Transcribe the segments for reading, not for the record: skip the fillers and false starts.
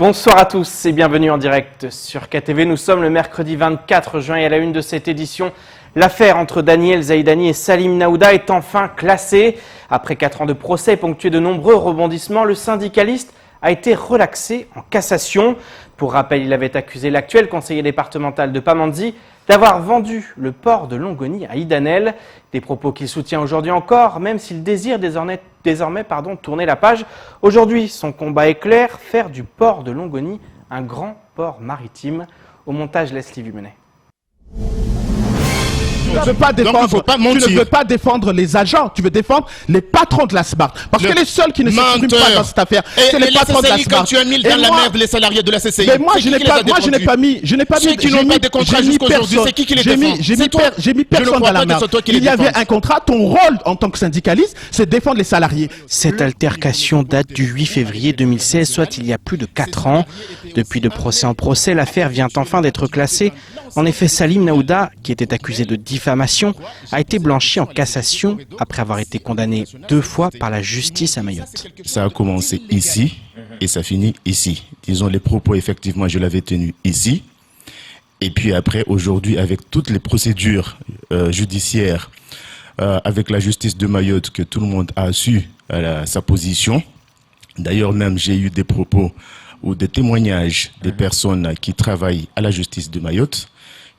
Bonsoir à tous et bienvenue en direct sur KTV. Nous sommes le mercredi 24 juin et à la une de cette édition, l'affaire entre Daniel Zaidani et Salim Naouda est enfin classée. Après 4 ans de procès ponctués de nombreux rebondissements, le syndicaliste a été relaxé en cassation. Pour rappel, il avait accusé l'actuel conseiller départemental de Pamandzi d'avoir vendu le port de Longoni à Idanel. Des propos qu'il soutient aujourd'hui encore, même s'il désire désormais tourner la page. Aujourd'hui, son combat est clair, faire du port de Longoni un grand port maritime. Au montage, Leslie Vumenet. Tu ne veux pas défendre les agents, tu veux défendre les patrons de la SMART. Parce que les seuls qui ne s'expriment pas dans cette affaire, c'est les patrons de la SMART. Quand tu as mis dans la merde les salariés de la CCI. Mais moi, je n'ai pas mis, ceux qui n'ont pas de contrat jusqu'aujourd'hui, c'est qui les défend? J'ai mis personne dans la merde. Il y avait un contrat, ton rôle en tant que syndicaliste, c'est défendre les salariés. Cette altercation date du 8 février 2016, soit il y a plus de 4 ans. Depuis de procès en procès, l'affaire vient enfin d'être classée. En effet, Salim Naouda, qui était accusé de diffamation, a été blanchi en cassation après avoir été condamné 2 fois par la justice à Mayotte. Ça a commencé ici et ça finit ici. Disons, les propos, effectivement, je l'avais tenu ici. Et puis après, aujourd'hui, avec toutes les procédures judiciaires, avec la justice de Mayotte, que tout le monde a su sa position. D'ailleurs, même, j'ai eu des propos ou des témoignages des personnes qui travaillent à la justice de Mayotte,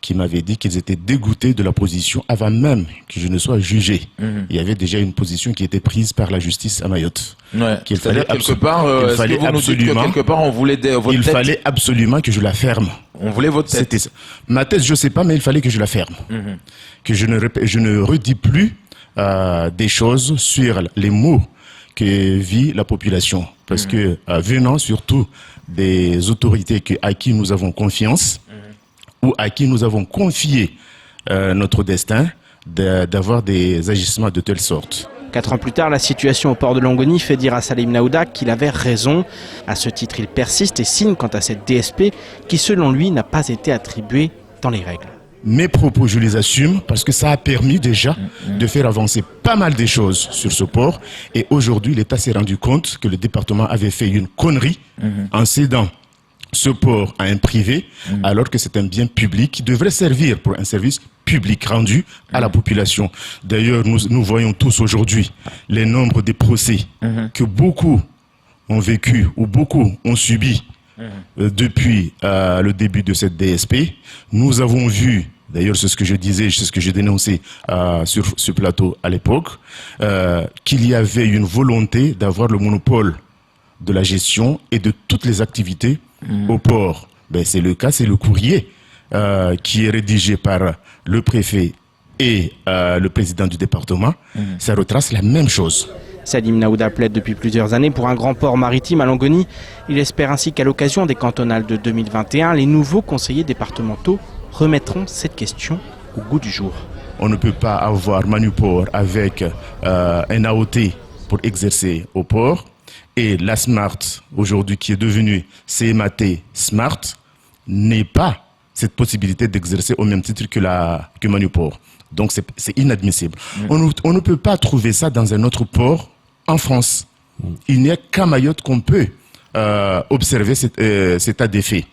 qui m'avaient dit qu'ils étaient dégoûtés de la position avant même que je ne sois jugé. Il y avait déjà une position qui était prise par la justice à Mayotte. Ouais. Qu'il fallait quelque part, il fallait absolument, quelque part on voulait votre il tête. fallait absolument que je la ferme. On voulait votre tête. C'était ça. Ma tête, je sais pas, mais il fallait que je la ferme. Que je ne redis plus des choses sur les mots que vit la population. Parce que venant surtout des autorités à qui nous avons confiance, ou à qui nous avons confié notre destin, d'avoir des agissements de telle sorte. 4 ans plus tard, la situation au port de Longoni fait dire à Salim Naouda qu'il avait raison. À ce titre, il persiste et signe quant à cette DSP qui, selon lui, n'a pas été attribuée dans les règles. Mes propos, je les assume parce que ça a permis déjà de faire avancer pas mal de choses sur ce port. Et aujourd'hui, l'État s'est rendu compte que le département avait fait une connerie en cédant ce port à un privé, alors que c'est un bien public qui devrait servir pour un service public rendu à la population. D'ailleurs, nous voyons tous aujourd'hui les nombres de procès que beaucoup ont vécu ou beaucoup ont subi depuis le début de cette DSP. Nous avons vu, d'ailleurs c'est ce que je disais, c'est ce que j'ai dénoncé sur ce plateau à l'époque, qu'il y avait une volonté d'avoir le monopole de la gestion et de toutes les activités au port. Ben, c'est le cas, c'est le courrier qui est rédigé par le préfet et le président du département. Ça retrace la même chose. Salim Naouda plaide depuis plusieurs années pour un grand port maritime à Longoni. Il espère ainsi qu'à l'occasion des cantonales de 2021, les nouveaux conseillers départementaux remettront cette question au goût du jour. On ne peut pas avoir Manuport avec un AOT pour exercer au port. Et la SMART, aujourd'hui, qui est devenue CMAT SMART, n'est pas cette possibilité d'exercer au même titre que Manuport. Donc c'est inadmissible. On ne peut pas trouver ça dans un autre port en France. Il n'y a qu'à Mayotte qu'on peut observer cet état des faits.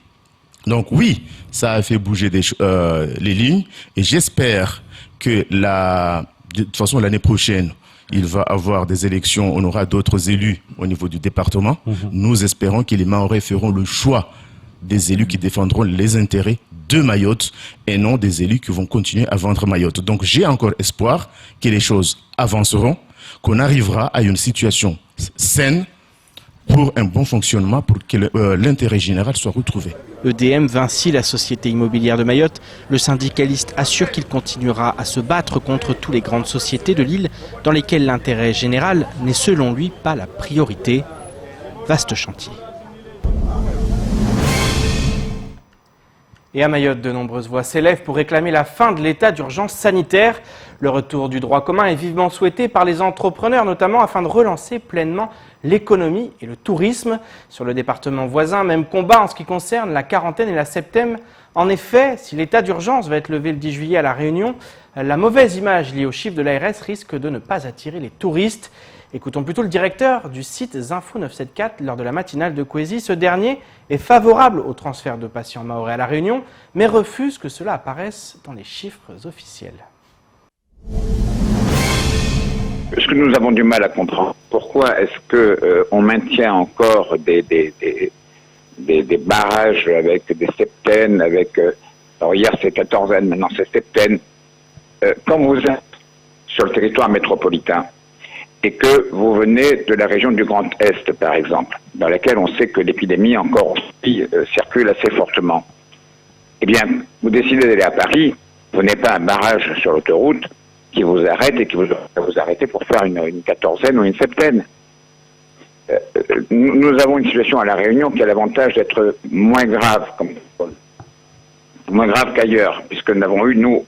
Donc oui, ça a fait bouger les lignes et j'espère que de toute façon l'année prochaine, il va avoir des élections, on aura d'autres élus au niveau du département. Nous espérons que les Mahorais feront le choix des élus qui défendront les intérêts de Mayotte et non des élus qui vont continuer à vendre Mayotte. Donc j'ai encore espoir que les choses avanceront, qu'on arrivera à une situation saine pour un bon fonctionnement, pour que l'intérêt général soit retrouvé. EDM, Vinci, la société immobilière de Mayotte, le syndicaliste assure qu'il continuera à se battre contre toutes les grandes sociétés de l'île dans lesquelles l'intérêt général n'est selon lui pas la priorité. Vaste chantier. Et à Mayotte, de nombreuses voix s'élèvent pour réclamer la fin de l'état d'urgence sanitaire. Le retour du droit commun est vivement souhaité par les entrepreneurs, notamment afin de relancer pleinement l'économie et le tourisme. Sur le département voisin, même combat en ce qui concerne la quarantaine et la septaine. En effet, si l'état d'urgence va être levé le 10 juillet à La Réunion, La mauvaise image liée aux chiffres de l'ARS risque de ne pas attirer les touristes. Écoutons plutôt le directeur du site Zinfo 974 lors de la matinale de Kwesi. Ce dernier est favorable au transfert de patients mahorais à La Réunion, mais refuse que cela apparaisse dans les chiffres officiels. Ce que nous avons du mal à comprendre, pourquoi est-ce que on maintient encore des barrages avec des septaines, alors hier c'est quatorzaine, maintenant c'est septaine. Quand vous êtes sur le territoire métropolitain et que vous venez de la région du Grand Est, par exemple, dans laquelle on sait que l'épidémie encore aussi circule assez fortement, eh bien, vous décidez d'aller à Paris, vous n'avez pas un barrage sur l'autoroute qui vous arrête et qui vous arrêtez pour faire une quatorzaine ou une septaine. Nous avons une situation à La Réunion qui a l'avantage d'être moins grave qu'ailleurs, puisque nous n'avons eu, nous,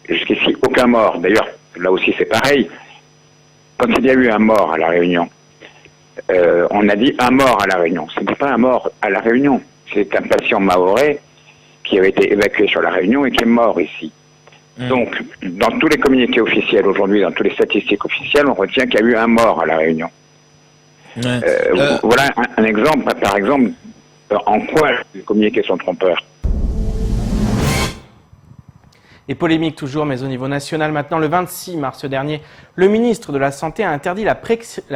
jusqu'ici, aucun mort. D'ailleurs, là aussi c'est pareil. Quand il y a eu un mort à La Réunion, on a dit un mort à La Réunion. Ce n'est pas un mort à La Réunion. C'est un patient mahorais qui avait été évacué sur La Réunion et qui est mort ici. Donc, dans tous les communiqués officiels aujourd'hui, dans toutes les statistiques officielles, on retient qu'il y a eu un mort à La Réunion. Voilà un exemple, par exemple, en quoi les communiqués sont trompeurs. Et polémique toujours, mais au niveau national maintenant, le 26 mars dernier, le ministre de la Santé a interdit la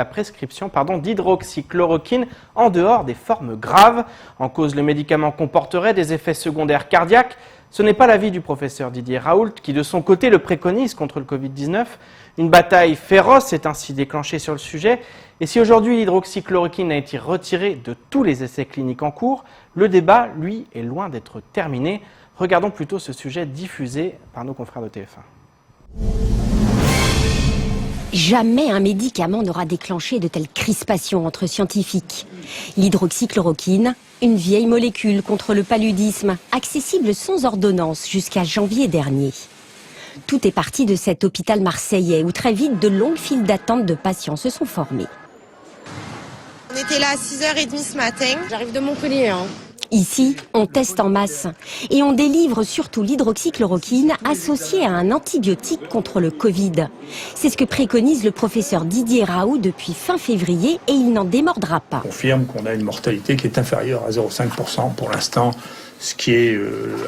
prescription d'hydroxychloroquine en dehors des formes graves. En cause, le médicament comporterait des effets secondaires cardiaques. Ce n'est pas l'avis du professeur Didier Raoult, qui de son côté le préconise contre le Covid-19. Une bataille féroce est ainsi déclenchée sur le sujet. Et si aujourd'hui l'hydroxychloroquine a été retirée de tous les essais cliniques en cours, le débat, lui, est loin d'être terminé. Regardons plutôt ce sujet diffusé par nos confrères de TF1. Jamais un médicament n'aura déclenché de telles crispations entre scientifiques. L'hydroxychloroquine, une vieille molécule contre le paludisme, accessible sans ordonnance jusqu'à janvier dernier. Tout est parti de cet hôpital marseillais où très vite de longues files d'attente de patients se sont formées. On était là à 6h30 ce matin. J'arrive de Montpellier. Ici, on teste en masse et on délivre surtout l'hydroxychloroquine associée à un antibiotique contre le Covid. C'est ce que préconise le professeur Didier Raoult depuis fin février et il n'en démordra pas. On confirme qu'on a une mortalité qui est inférieure à 0,5% pour l'instant, ce qui est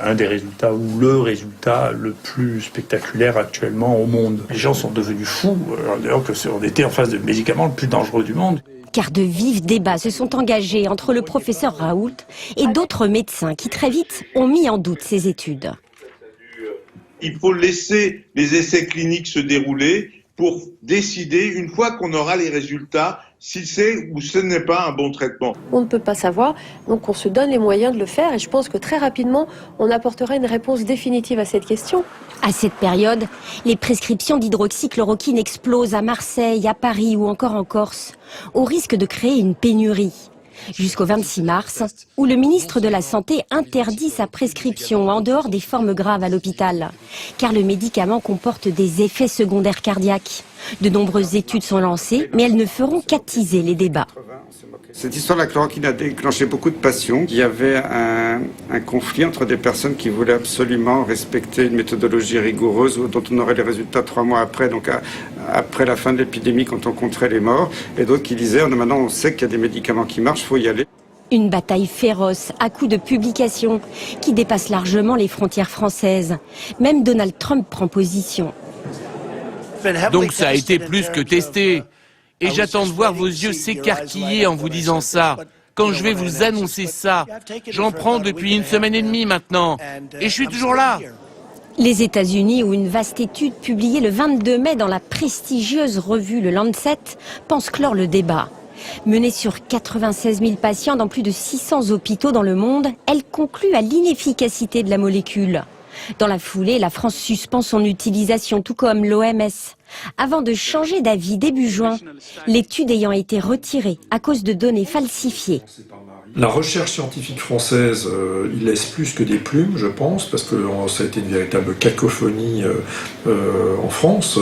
un des résultats ou le résultat le plus spectaculaire actuellement au monde. Les gens sont devenus fous, d'ailleurs qu'on était en face du médicament le plus dangereux du monde. Car de vifs débats se sont engagés entre le professeur Raoult et d'autres médecins qui très vite ont mis en doute ces études. Il faut laisser les essais cliniques se dérouler pour décider, une fois qu'on aura les résultats, si c'est ou ce n'est pas un bon traitement. On ne peut pas savoir, donc on se donne les moyens de le faire et je pense que très rapidement, on apportera une réponse définitive à cette question. À cette période, les prescriptions d'hydroxychloroquine explosent à Marseille, à Paris ou encore en Corse, au risque de créer une pénurie. Jusqu'au 26 mars, où le ministre de la Santé interdit sa prescription en dehors des formes graves à l'hôpital, car le médicament comporte des effets secondaires cardiaques. De nombreuses études sont lancées, mais elles ne feront qu'attiser les débats. Cette histoire de la chloroquine a déclenché beaucoup de passions. Il y avait un conflit entre des personnes qui voulaient absolument respecter une méthodologie rigoureuse dont on aurait les résultats 3 mois après, donc après la fin de l'épidémie quand on compterait les morts, et d'autres qui disaient maintenant on sait qu'il y a des médicaments qui marchent, il faut y aller. Une bataille féroce à coups de publications qui dépasse largement les frontières françaises. Même Donald Trump prend position. Donc ça a été plus que testé. Et j'attends de voir vos yeux s'écarquiller en vous disant ça. Quand je vais vous annoncer ça, j'en prends depuis 1 semaine et demie maintenant. Et je suis toujours là. Les États-Unis, où une vaste étude publiée le 22 mai dans la prestigieuse revue Le Lancet pense clore le débat. Menée sur 96 000 patients dans plus de 600 hôpitaux dans le monde, elle conclut à l'inefficacité de la molécule. Dans la foulée, la France suspend son utilisation, tout comme l'OMS, avant de changer d'avis début juin, l'étude ayant été retirée à cause de données falsifiées. La recherche scientifique française, il laisse plus que des plumes, je pense, parce que ça a été une véritable cacophonie en France.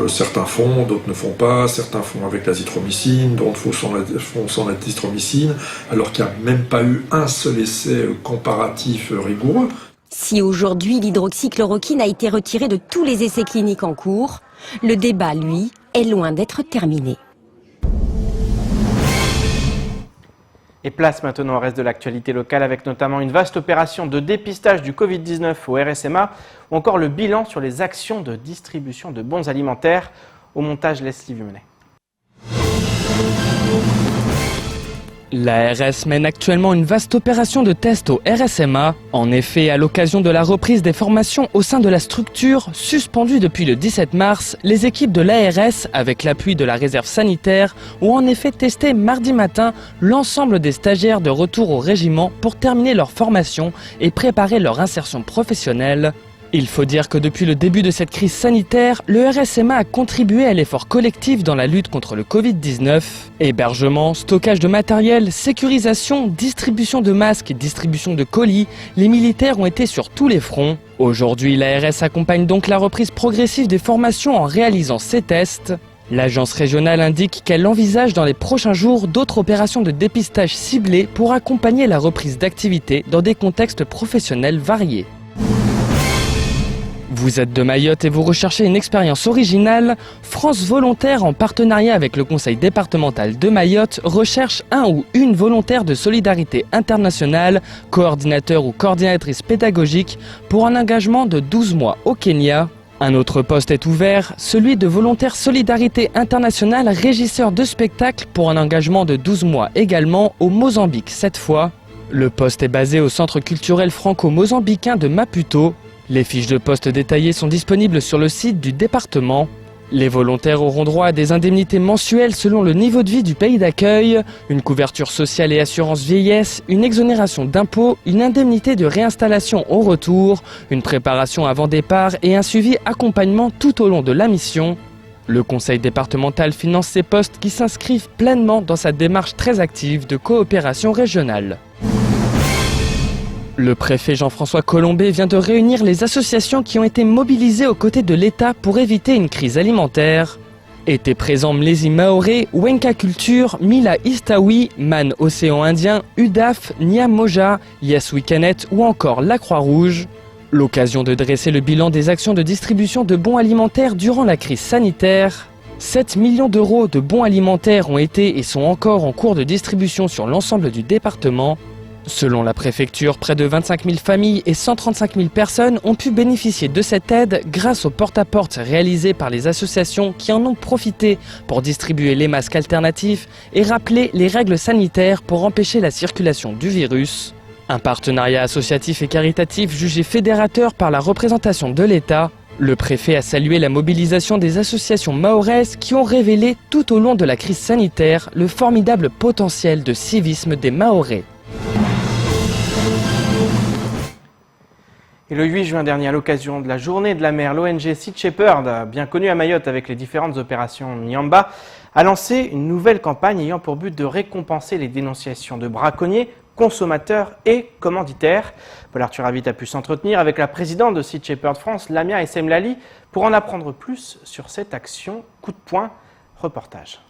Certains font, d'autres ne font pas. Certains font avec l'azithromycine, d'autres font sans l'azithromycine, alors qu'il n'y a même pas eu un seul essai comparatif rigoureux. Si aujourd'hui l'hydroxychloroquine a été retirée de tous les essais cliniques en cours, le débat, lui, est loin d'être terminé. Et place maintenant au reste de l'actualité locale avec notamment une vaste opération de dépistage du Covid-19 au RSMA ou encore le bilan sur les actions de distribution de bons alimentaires. Au montage, Leslie Vumenet. L'ARS mène actuellement une vaste opération de test au RSMA. En effet, à l'occasion de la reprise des formations au sein de la structure, suspendue depuis le 17 mars, les équipes de l'ARS, avec l'appui de la réserve sanitaire, ont en effet testé mardi matin l'ensemble des stagiaires de retour au régiment pour terminer leur formation et préparer leur insertion professionnelle. Il faut dire que depuis le début de cette crise sanitaire, le RSMA a contribué à l'effort collectif dans la lutte contre le Covid-19. Hébergement, stockage de matériel, sécurisation, distribution de masques et distribution de colis, les militaires ont été sur tous les fronts. Aujourd'hui, l'ARS accompagne donc la reprise progressive des formations en réalisant ces tests. L'agence régionale indique qu'elle envisage dans les prochains jours d'autres opérations de dépistage ciblées pour accompagner la reprise d'activité dans des contextes professionnels variés. Vous êtes de Mayotte et vous recherchez une expérience originale, France Volontaire, en partenariat avec le Conseil départemental de Mayotte, recherche un ou une volontaire de solidarité internationale, coordinateur ou coordinatrice pédagogique, pour un engagement de 12 mois au Kenya. Un autre poste est ouvert, celui de volontaire solidarité internationale, régisseur de spectacle, pour un engagement de 12 mois également au Mozambique cette fois. Le poste est basé au centre culturel franco-mozambicain de Maputo. Les fiches de poste détaillées sont disponibles sur le site du département. Les volontaires auront droit à des indemnités mensuelles selon le niveau de vie du pays d'accueil, une couverture sociale et assurance vieillesse, une exonération d'impôts, une indemnité de réinstallation au retour, une préparation avant départ et un suivi accompagnement tout au long de la mission. Le conseil départemental finance ces postes qui s'inscrivent pleinement dans sa démarche très active de coopération régionale. Le préfet Jean-François Colombet vient de réunir les associations qui ont été mobilisées aux côtés de l'État pour éviter une crise alimentaire. Étaient présents Mlezi Maoré, Wenka Culture, Mila Istaoui, Man Océan Indien, UDAF, Nia Moja, Yes Weekanet ou encore la Croix-Rouge. L'occasion de dresser le bilan des actions de distribution de bons alimentaires durant la crise sanitaire. 7 millions d'euros de bons alimentaires ont été et sont encore en cours de distribution sur l'ensemble du département. Selon la préfecture, près de 25 000 familles et 135 000 personnes ont pu bénéficier de cette aide grâce au porte-à-porte réalisé par les associations qui en ont profité pour distribuer les masques alternatifs et rappeler les règles sanitaires pour empêcher la circulation du virus. Un partenariat associatif et caritatif jugé fédérateur par la représentation de l'État. Le préfet a salué la mobilisation des associations mahoraises qui ont révélé tout au long de la crise sanitaire le formidable potentiel de civisme des Mahorais. Et le 8 juin dernier, à l'occasion de la journée de la mer, l'ONG Sea Shepherd, bien connue à Mayotte avec les différentes opérations Nyamba, a lancé une nouvelle campagne ayant pour but de récompenser les dénonciations de braconniers, consommateurs et commanditaires. Paul Arthur Avit a pu s'entretenir avec la présidente de Sea Shepherd France, Lamia Essemlali, pour en apprendre plus sur cette action. Coup de poing, reportage.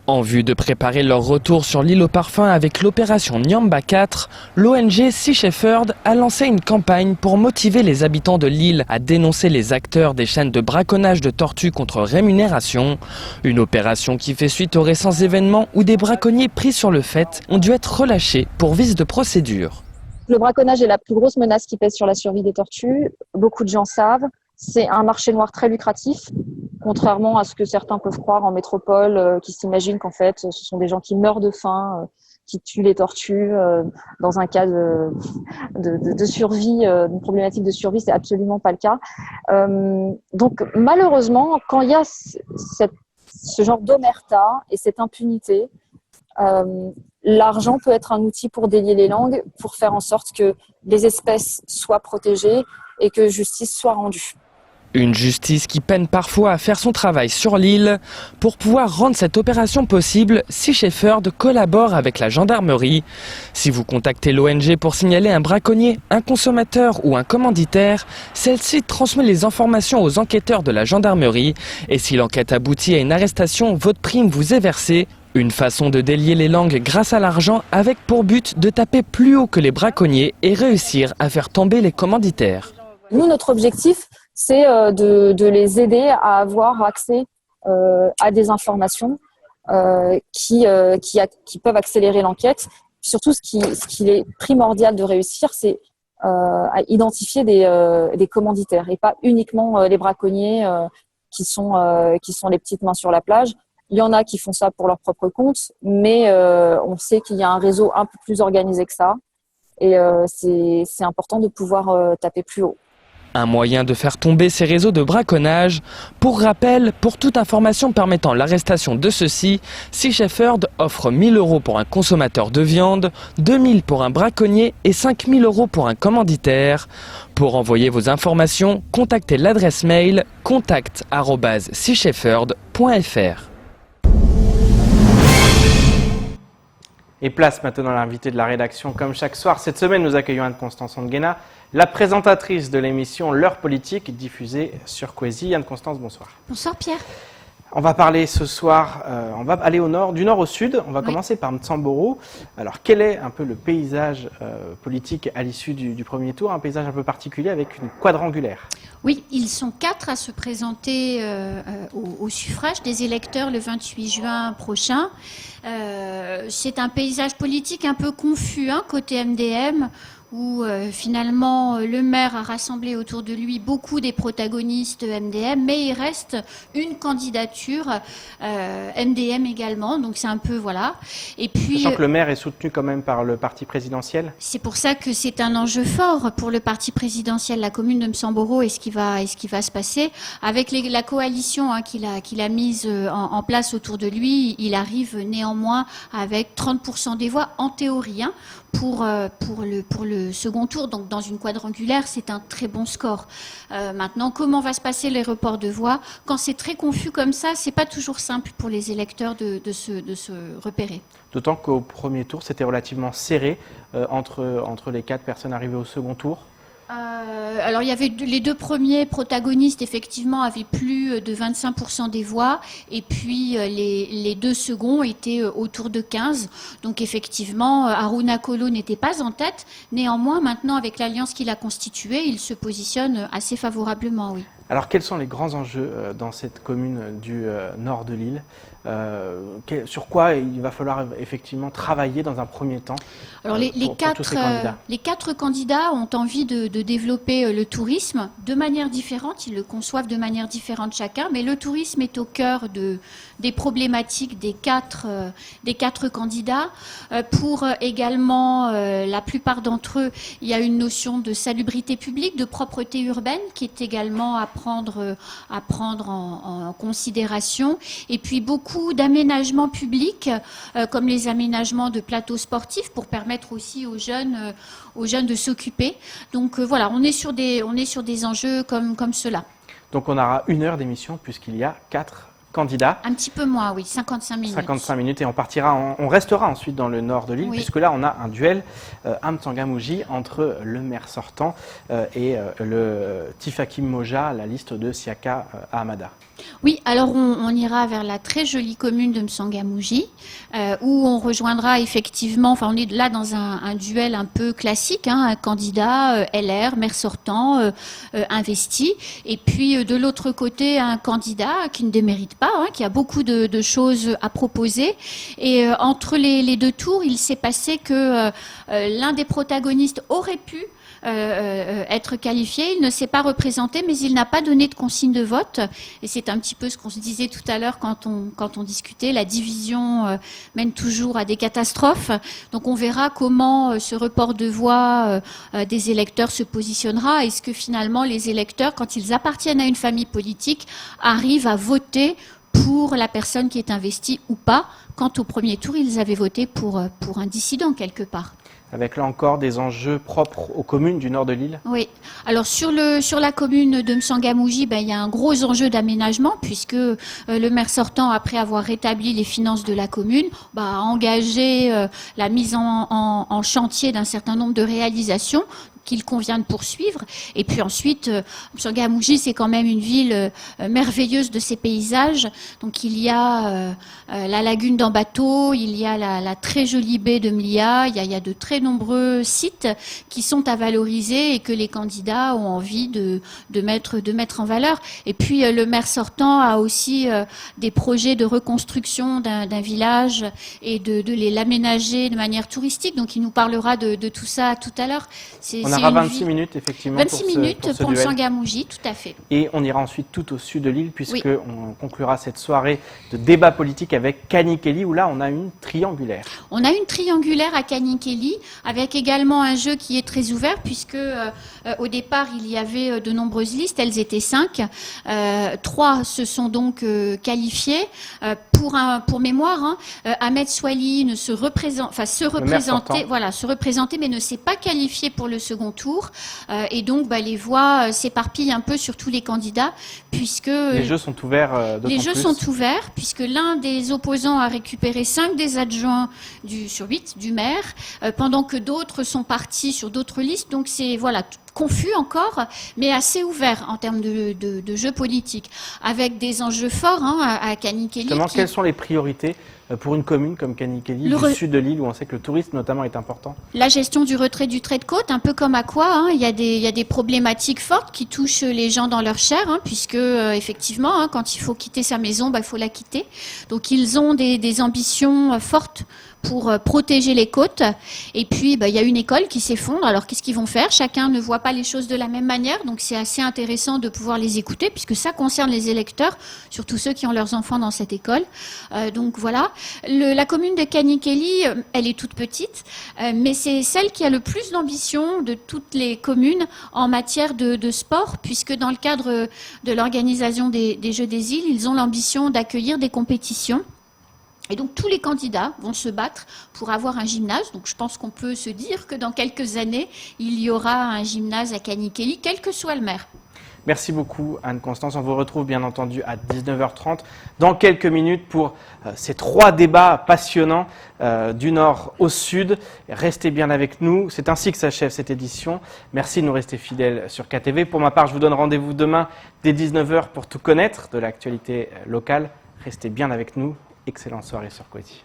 En vue de préparer leur retour sur l'île aux parfums avec l'opération Nyamba 4, l'ONG Sea Shepherd a lancé une campagne pour motiver les habitants de l'île à dénoncer les acteurs des chaînes de braconnage de tortues contre rémunération. Une opération qui fait suite aux récents événements où des braconniers pris sur le fait ont dû être relâchés pour vice de procédure. Le braconnage est la plus grosse menace qui pèse sur la survie des tortues. Beaucoup de gens savent. C'est un marché noir très lucratif, contrairement à ce que certains peuvent croire en métropole, qui s'imaginent qu'en fait, ce sont des gens qui meurent de faim, qui tuent les tortues dans un cas de survie, une problématique de survie. C'est absolument pas le cas. Donc malheureusement, quand il y a ce genre d'omerta et cette impunité, l'argent peut être un outil pour délier les langues, pour faire en sorte que les espèces soient protégées et que justice soit rendue. Une justice qui peine parfois à faire son travail sur l'île. Pour pouvoir rendre cette opération possible, Sea Shepherd collabore avec la gendarmerie. Si vous contactez l'ONG pour signaler un braconnier, un consommateur ou un commanditaire, celle-ci transmet les informations aux enquêteurs de la gendarmerie. Et si l'enquête aboutit à une arrestation, votre prime vous est versée. Une façon de délier les langues grâce à l'argent avec pour but de taper plus haut que les braconniers et réussir à faire tomber les commanditaires. Nous, notre objectif, c'est de les aider à avoir accès à des informations qui peuvent accélérer l'enquête. Surtout, ce qui est primordial de réussir, c'est à identifier des commanditaires et pas uniquement les braconniers qui sont les petites mains sur la plage. Il y en a qui font ça pour leur propre compte, mais on sait qu'il y a un réseau un peu plus organisé que ça et c'est important de pouvoir taper plus haut. Un moyen de faire tomber ces réseaux de braconnage. Pour rappel, pour toute information permettant l'arrestation de ceux-ci, Sea Shepherd offre 1 000 € pour un consommateur de viande, 2 000 pour un braconnier et 5 000 € pour un commanditaire. Pour envoyer vos informations, contactez l'adresse mail contact@seashepherd.fr. Et place maintenant à l'invité de la rédaction. Comme chaque soir, cette semaine, nous accueillons Anne-Constance Onguena, la présentatrice de l'émission L'heure politique, diffusée sur Kwezi. Anne-Constance, bonsoir. Bonsoir Pierre. On va parler ce soir, on va aller du nord au sud. On va commencer par Mtsamboro. Alors, quel est un peu le paysage politique à l'issue du premier tour? Un paysage un peu particulier avec une quadrangulaire. Oui, ils sont 4 à se présenter au suffrage des électeurs le 28 juin prochain. C'est un paysage politique un peu confus côté MDM, où finalement le maire a rassemblé autour de lui beaucoup des protagonistes MDM, mais il reste une candidature MDM également, donc c'est un peu voilà. Et puis, sachant que le maire est soutenu quand même par le parti présidentiel. C'est pour ça que c'est un enjeu fort pour le parti présidentiel, la commune de Mtsamboro, et ce qui va se passer avec la coalition qu'il a mise en place autour de lui. Il arrive néanmoins avec 30% des voix en théorie. Pour le second tour, donc dans une quadrangulaire, c'est un très bon score. Maintenant, comment va se passer les reports de voix? Quand c'est très confus comme ça, c'est pas toujours simple pour les électeurs de se repérer. D'autant qu'au premier tour, c'était relativement serré entre les 4 personnes arrivées au second tour. Alors il y avait les 2 premiers protagonistes effectivement avaient plus de 25% des voix et puis les 2 seconds étaient autour de 15. Donc effectivement Aruna Kolo n'était pas en tête. Néanmoins maintenant avec l'alliance qu'il a constituée, il se positionne assez favorablement, oui. Alors quels sont les grands enjeux dans cette commune du nord de l'île? Sur quoi il va falloir effectivement travailler dans un premier temps? Alors les 4 candidats ont envie de développer le tourisme de manière différente, ils le conçoivent de manière différente chacun, mais le tourisme est au cœur des problématiques des 4 candidats. Pour également la plupart d'entre eux, il y a une notion de salubrité publique, de propreté urbaine qui est également à prendre en considération, et puis beaucoup d'aménagements publics comme les aménagements de plateaux sportifs pour permettre aussi aux jeunes de s'occuper. Donc voilà, on est sur des enjeux comme cela. Donc on aura 1 heure d'émission puisqu'il y a 4 candidats. Un petit peu moins, oui, 55 minutes. 55 minutes et on restera ensuite dans le nord de l'île, oui, puisque là on a un duel à Mtsangamouji entre le maire sortant et le Tifakim Moja, la liste de Siaka Ahamada. Oui, alors on ira vers la très jolie commune de Mtsangamouji, où on rejoindra effectivement, enfin on est là dans un duel un peu classique, un candidat LR, maire sortant, investi, et puis de l'autre côté un candidat qui ne démérite pas, qui a beaucoup de choses à proposer. Et entre les 2 tours, il s'est passé que l'un des protagonistes aurait pu être qualifié. Il ne s'est pas représenté, mais il n'a pas donné de consigne de vote. Et c'est un petit peu ce qu'on se disait tout à l'heure quand on discutait. La division mène toujours à des catastrophes. Donc on verra comment ce report de voix des électeurs se positionnera. Est-ce que finalement les électeurs, quand ils appartiennent à une famille politique, arrivent à voter pour la personne qui est investie ou pas, quand au premier tour ils avaient voté pour un dissident quelque part. Avec là encore des enjeux propres aux communes du nord de l'île. Oui. Alors sur la commune de Mtsangamouji, il y a un gros enjeu d'aménagement puisque le maire sortant, après avoir rétabli les finances de la commune, a engagé la mise en chantier d'un certain nombre de réalisations. qu'il convient de poursuivre. Et puis ensuite, Msanga-Mouji, c'est quand même une ville merveilleuse de ses paysages. Donc il y a la lagune d'Ambato, il y a la très jolie baie de Mlia, il y a de très nombreux sites qui sont à valoriser et que les candidats ont envie de mettre en valeur. Et puis le maire sortant a aussi des projets de reconstruction d'un village et de l'aménager de manière touristique. Donc il nous parlera de tout ça tout à l'heure. On aura 26 minutes effectivement 26 minutes pour Msanga-Mouji, tout à fait. Et on ira ensuite tout au sud de l'île puisque on conclura cette soirée de débat politique avec Kanikeli où là on a une triangulaire. On a une triangulaire à Kanikeli avec également un jeu qui est très ouvert puisque au départ il y avait de nombreuses listes, elles étaient 5. 3 se sont donc qualifiés. Pour mémoire, Ahmed Swali se représentait mais ne s'est pas qualifié pour le second tour. Et donc les voix s'éparpillent un peu sur tous les candidats puisque les jeux sont ouverts. Les jeux sont ouverts puisque l'un des opposants a récupéré 5 des adjoints sur 8 du maire, pendant que d'autres sont partis sur d'autres listes. Donc c'est confus encore, mais assez ouvert en termes de jeu politique, avec des enjeux forts à Kanikeli. Quelles sont les priorités pour une commune comme Kanikeli, du sud de l'île, où on sait que le tourisme notamment est important? La gestion du retrait du trait de côte, un peu comme à quoi, il y a des problématiques fortes qui touchent les gens dans leur chair, puisque effectivement, quand il faut quitter sa maison, il faut la quitter. Donc ils ont des ambitions fortes pour protéger les côtes. Et puis, il y a une école qui s'effondre. Alors, qu'est-ce qu'ils vont faire? Chacun ne voit pas les choses de la même manière. Donc, c'est assez intéressant de pouvoir les écouter, puisque ça concerne les électeurs, surtout ceux qui ont leurs enfants dans cette école. Donc, voilà. La commune de Kanikeli, elle est toute petite, mais c'est celle qui a le plus d'ambition de toutes les communes en matière de sport, puisque dans le cadre de l'organisation des Jeux des îles, ils ont l'ambition d'accueillir des compétitions. Et donc tous les candidats vont se battre pour avoir un gymnase. Donc je pense qu'on peut se dire que dans quelques années, il y aura un gymnase à Kanikeli, quel que soit le maire. Merci beaucoup Anne-Constance. On vous retrouve bien entendu à 19h30 dans quelques minutes pour ces 3 débats passionnants du nord au sud. Restez bien avec nous. C'est ainsi que s'achève cette édition. Merci de nous rester fidèles sur KTV. Pour ma part, je vous donne rendez-vous demain dès 19h pour tout connaître de l'actualité locale. Restez bien avec nous. Excellente soirée sur Coty.